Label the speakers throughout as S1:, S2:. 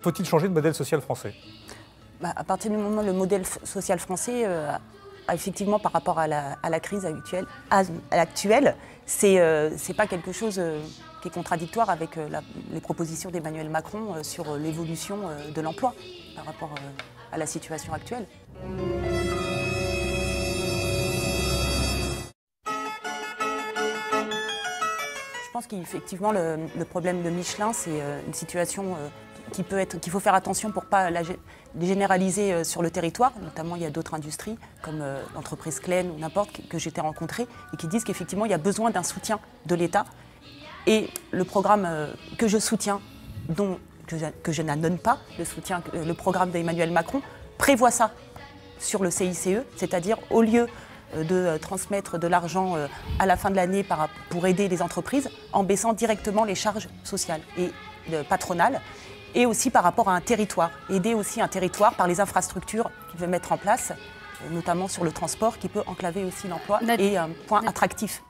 S1: Faut-il changer de modèle social français?
S2: À partir du moment où le modèle social français, effectivement, par rapport à la crise actuelle, c'est pas quelque chose qui est contradictoire avec les propositions d'Emmanuel Macron sur l'évolution de l'emploi par rapport à la situation actuelle. Je pense qu'effectivement, le problème de Michelin, c'est une situation qu'il faut faire attention pour ne pas la généraliser sur le territoire. Notamment, il y a d'autres industries, comme l'entreprise Klein ou n'importe, que j'ai rencontrées, et qui disent qu'effectivement, il y a besoin d'un soutien de l'État. Et le programme que je soutiens, que je n'annonce pas, le programme d'Emmanuel Macron, prévoit ça sur le CICE, c'est-à-dire au lieu de transmettre de l'argent à la fin de l'année pour aider les entreprises, en baissant directement les charges sociales et patronales, et aussi par rapport à un territoire. Aider aussi un territoire par les infrastructures qu'il veut mettre en place, notamment sur le transport, qui peut enclaver aussi l'emploi et un point attractif.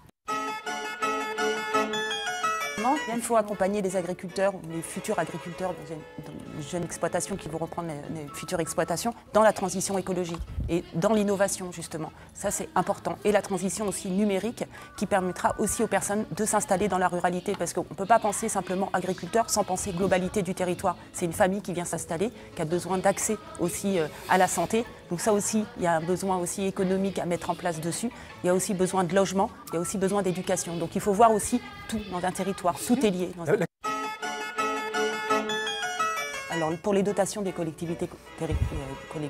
S2: Il faut accompagner les agriculteurs, les futurs agriculteurs dans une jeune exploitation qui vont reprendre les futures exploitations dans la transition écologique et dans l'innovation justement. Ça c'est important. Et la transition aussi numérique qui permettra aussi aux personnes de s'installer dans la ruralité parce qu'on ne peut pas penser simplement agriculteur sans penser globalité du territoire. C'est une famille qui vient s'installer, qui a besoin d'accès aussi à la santé. Donc ça aussi, il y a un besoin aussi économique à mettre en place dessus. Il y a aussi besoin de logement, il y a aussi besoin d'éducation. Donc il faut voir aussi tout dans un territoire, tout est lié. Alors pour les dotations des collectivités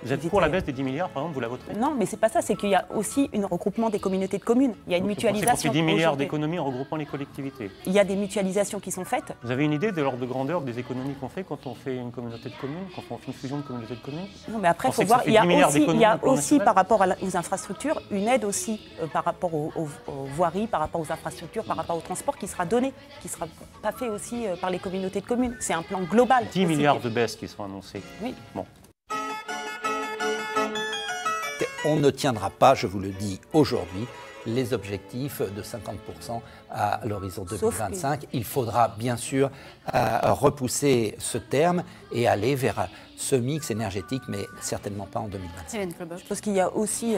S3: Vous êtes pour la baisse des 10 milliards, par exemple, vous la voterez?
S2: Non, mais c'est pas ça, c'est qu'il y a aussi un regroupement des communautés de communes. Il y a une mutualisation.
S3: C'est 10 milliards d'économies en regroupant les collectivités.
S2: Il y a des mutualisations qui sont faites.
S3: Vous avez une idée de l'ordre de grandeur des économies qu'on fait quand on fait une communauté de communes, quand on fait une fusion de communautés de communes?
S2: Non, mais après, il faut voir, il y a aussi par rapport aux infrastructures, une aide aussi par rapport aux voiries, par rapport aux infrastructures, par rapport au transport qui sera donné, qui ne sera pas fait aussi par les communautés de communes. C'est un plan global.
S3: 10 milliards de baisse qui sont annoncés.
S2: Oui.
S3: Bon.
S4: On ne tiendra pas, je vous le dis aujourd'hui, les objectifs de 50% à l'horizon 2025. Il faudra bien sûr repousser ce terme et aller vers ce mix énergétique, mais certainement pas en 2025.
S2: Je pense qu'il y a aussi,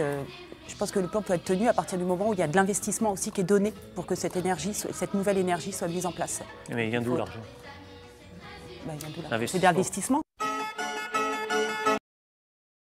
S2: je pense que le plan peut être tenu à partir du moment où il y a de l'investissement aussi qui est donné pour que cette nouvelle énergie soit mise en place.
S3: Mais il vient d'où l'argent?
S2: C'est d'investissement.